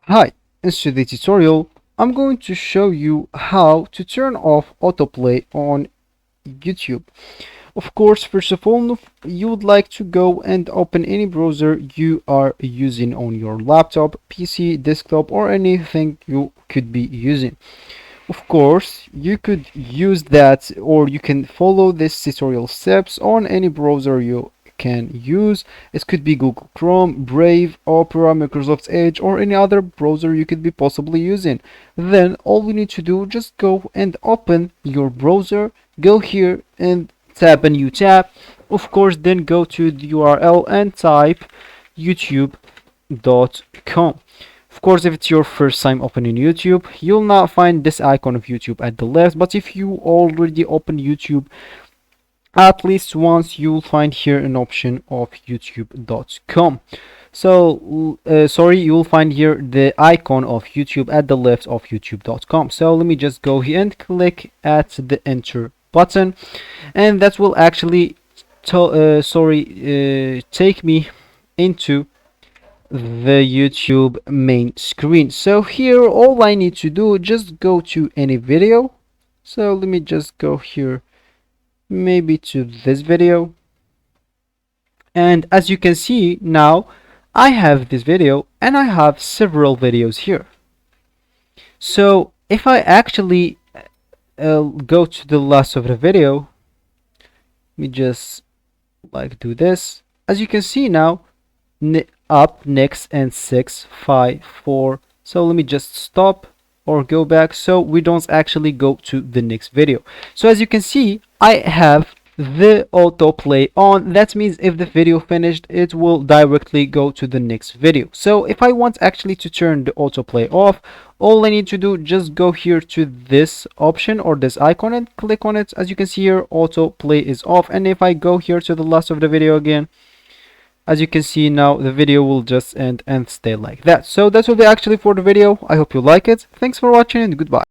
Hi, in today's tutorial, I'm going to show you how to turn off autoplay on YouTube. Of course, first of all, you would like to go and open any browser you are using on your laptop, PC, desktop, or anything you could be using. Of course, you could use that, or you can follow this tutorial steps on any browser you can use. It could be Google Chrome, Brave, Opera, Microsoft Edge, or any other browser you could be possibly using. Then all we need to do, just go and open your browser, go here and tap a new tab. Of course, then go to the URL and type youtube.com. Of course, if it's your first time opening YouTube, you'll not find this icon of YouTube at the left, but if you already open YouTube at least once, you'll find here an option of youtube.com. So sorry, you'll find here the icon of YouTube at the left of youtube.com. So let me just go here and click at the enter button, and that will actually take me into the YouTube main screen. So here all I need to do, just go to any video. So let me just go here, maybe to this video, and as you can see now, I have this video and I have several videos here. So if I actually go to the last of the video, let me just do this. As you can see now, up, next, and 6, 5, 4. So let me just stop or go back so we don't actually go to the next video. So as you can see, I have the autoplay on. That means if the video finished, it will directly go to the next video. So if I want actually to turn the autoplay off, all I need to do, just go here to this option or this icon and click on it. As you can see here, autoplay is off. And if I go here to the last of the video again, as you can see now, the video will just end and stay like that. So that will be actually for the video. I hope you like it. Thanks for watching and goodbye.